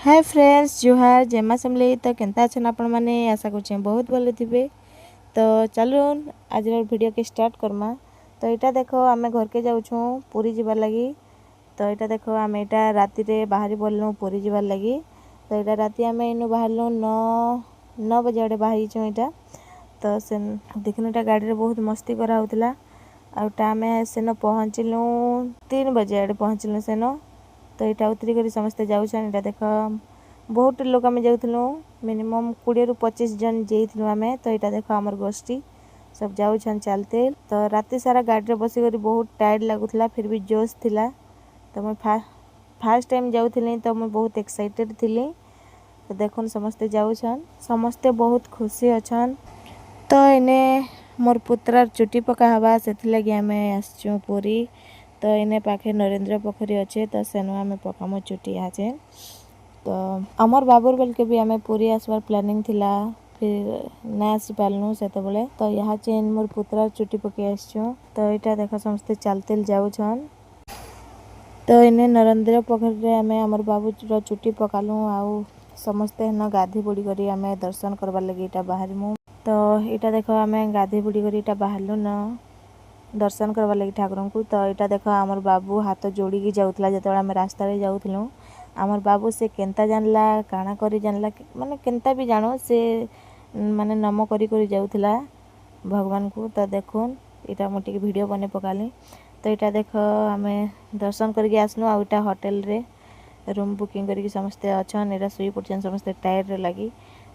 Hi friends जुहार जेमा समले तो केनता अछन आपण माने आशा करछे बहुत भले थिबे। तो चलून आज वीडियो के स्टार्ट करमा। तो इटा देखो आमे घर के जाउछु पूरी जीवार लगी। तो इटा देखो आमे इटा राति रे बाहरी बोलनु पूरी जीवार लगी। तो इटा राति आमे इनु बाहरनु 9 बजे आडे बाहरी छु इटा। तो से देखनु इटा गाड़ी रे बहुत मस्ती करा होतला। आउटा आमे सेनो पहुंचलु 3 बजे आडे पहुंचलु सेनो। तो यहाँ उतरी कर समस्ते जाऊन इटा देख बहुत लोग आम जाऊँ मिनिमम 20 ରୁ 25 जन जाइलु आम। तो यहाँ देख आमर गोष्ठी सब जाऊन चलते। तो राति सारा गाड़ी रे बसिक बहुत टायर्ड लगुला फिर भी जोश थिला। तो मुझे फास्ट टाइम जाऊँ तो मुझे बहुत एक्साइटेड थी। तो देखुन समस्ते जाऊन समस्ते बहुत खुशी अच्छन। तो इने मोर पुत्रार चुटी पका हवा से लगी आम आसचु पूरी। तो इने पाखे नरेंद्र पोखरी अच्छे तो सेनु आम पकामो चुटी आचे। तो अमर बाबुर बेल के भी आम पूरी आसबार प्लानिंग थिला फिर ना आसी पालनु से बेले। तो यहाँ चेन मोर पुत्रार चुटी पके आसचु। तो यहाँ देखा समस्ते चलते जाऊन। तो इने नरेंद्र पोखरी रे आम अमर बाबूर चुटी पकालु आउ समस्ते न गाधी बुड़ी करी आम दर्शन करबार लगी इटा बाहरमु। तो यहाँ देख आम गाधी बुड़ी करी इटा बाहरलु न दर्शन करवा लगी ठाकुर को। तो यहाँ देख आमर बाबू हाथ जोड़ी जाऊला जो आम रास्ता जाऊँ आमर बाबू से केनता जानला काना करी जानला माने केनता भी जानो से माने नम करी करी जाऊला भगवान को। तो देखुन इटा मुझे वीडियो बने पकाली। तो यहाँ देख आम दर्शन करके आसनु आ इटा होटल रे रूम बुकिंग करके समस्ते अच्छन। एटा सुई पड़छन समस्ते टायर रे लगी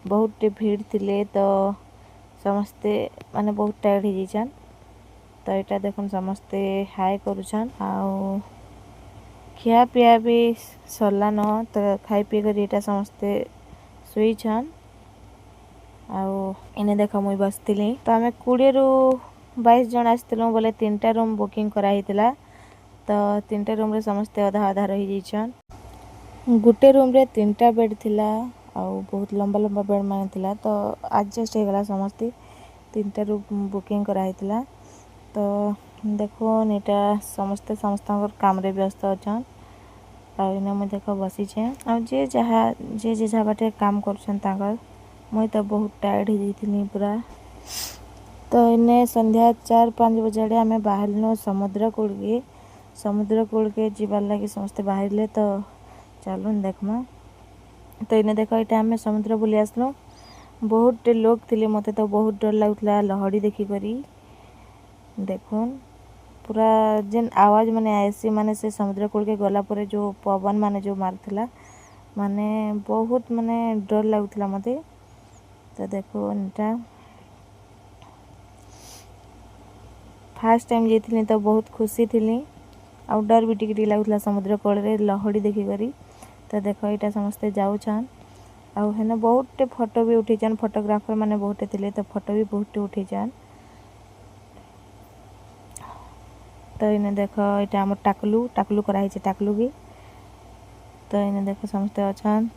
बहुत भीड़ थिले। तो समस्ते माने बहुत टायर्ड हो जाइछन। तो यहाँ देखुन समस्ते हाय करुछन आउ खिया पिया भी सरला न। तो खाई पी कर यहाँ समस्ते शुईछन आउ इने देख मुई बसती। तो आम 20 ରୁ 22 जन आसलु बोले 3टा रूम बुकिंग कराइला। तो 3टा रूम रे समस्ते अधा अधा रही जाइछन। गुटे रूम रे 3टा बेड थिला आउ बहुत लंबा लंबा बेड मान थिला। तो एडजस्ट हो गला समस्ते 3टा रूम बुकिंग कराइला। तो देखो यहाँ समस्ते समस्त काम रे व्यस्त अच्छन आने मुझे देख बसी जे जहाँ बाटे काम कर मुई तो बहुत टायर्ड हो जाइए पूरा। तो इन्हें संध्या 4-5 बजे आम बाहर समुद्र कूल के जीवार लगे समस्ते बाहर। तो चलुन देखमा। तो इन्हें देख यहाँ आम समुद्र बुली आसलु बहुत लोग थे मत तो बहुत डर लगुला लहड़ी देखिक। देखुन पूरा जेन आवाज माने आसी माने से समुद्र कूल के गला पर जो पवन माने जो मारथिला माने बहुत माने डर लगुला मते। तो देखो इटा फास्ट टाइम जाइथिली तो बहुत खुशी थी आउ डर भी टिक लगुला समुद्र कूल रे लहड़ी देखी करी। तो देखो यहाँ समस्ते जाऊन आउ हेने बहुत फोटो भी उठीचन फोटोग्राफर माने बहुत थे। तो फोटो भी बहुत उठीचन। तो इन्हें देख यहाँ आम टाकलू कराई टाकलू भी। तो इन्हें देख समस्ते अच्छन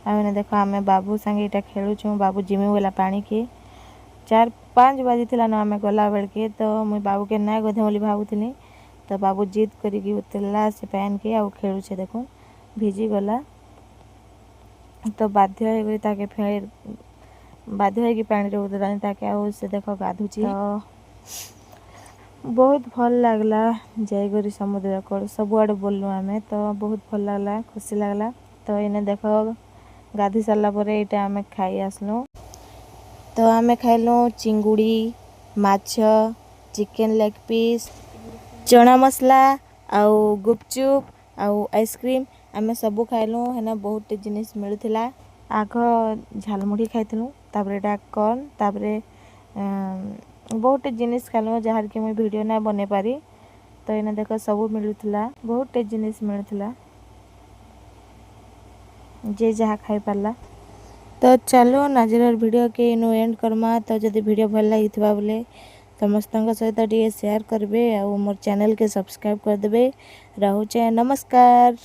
आने देख आम बाबू संगे यहाँ खेलुँ बाबू जिमी गला पानी के 4-5 बजे थी न आम गला बेल के। तो मुई बाबू के ना गधे बोली भावुली। तो बाबू जिद करी उतरला से पैन के आउ खेलुचे देखो भिजी गला। तो बाध्य हो फिर बाध्य हो पानी उतरानी ताके आउ से देख गाधुची। तो बहुत भल लगला जाइगरी समुद्र कूल सबुआड़े बोलनु आम। तो बहुत भल लगला खुशी लगला। तो इन्हें देख गाधी सारा पर यहाँ आम खाई आसलु। तो आम खाइलु चिंगुड़ी माछ चिकेन लेग पीस चना मसला आउ गुपचुप आउ आइसक्रीम आम सबू खाइलु। हेना बहुत जिनिस मिलुला आग झालमुढ़ी खाइलु तापर कॉर्न तापर बहुत जिनिस खालु जार कि मुझे वीडियो ना बने पारी। तो इन्हें देख सब मिलूला बहुत जिनिस मिलूला जे जहाँ खाई पारला। तो चलो नाजर वीडियो के इनु एंड करमा। तो जदि वीडियो भल लगी बोले समस्त सहित टे शेयर करेंगे और मोर चैनल के सब्सक्राइब करदे। रहूचे नमस्कार।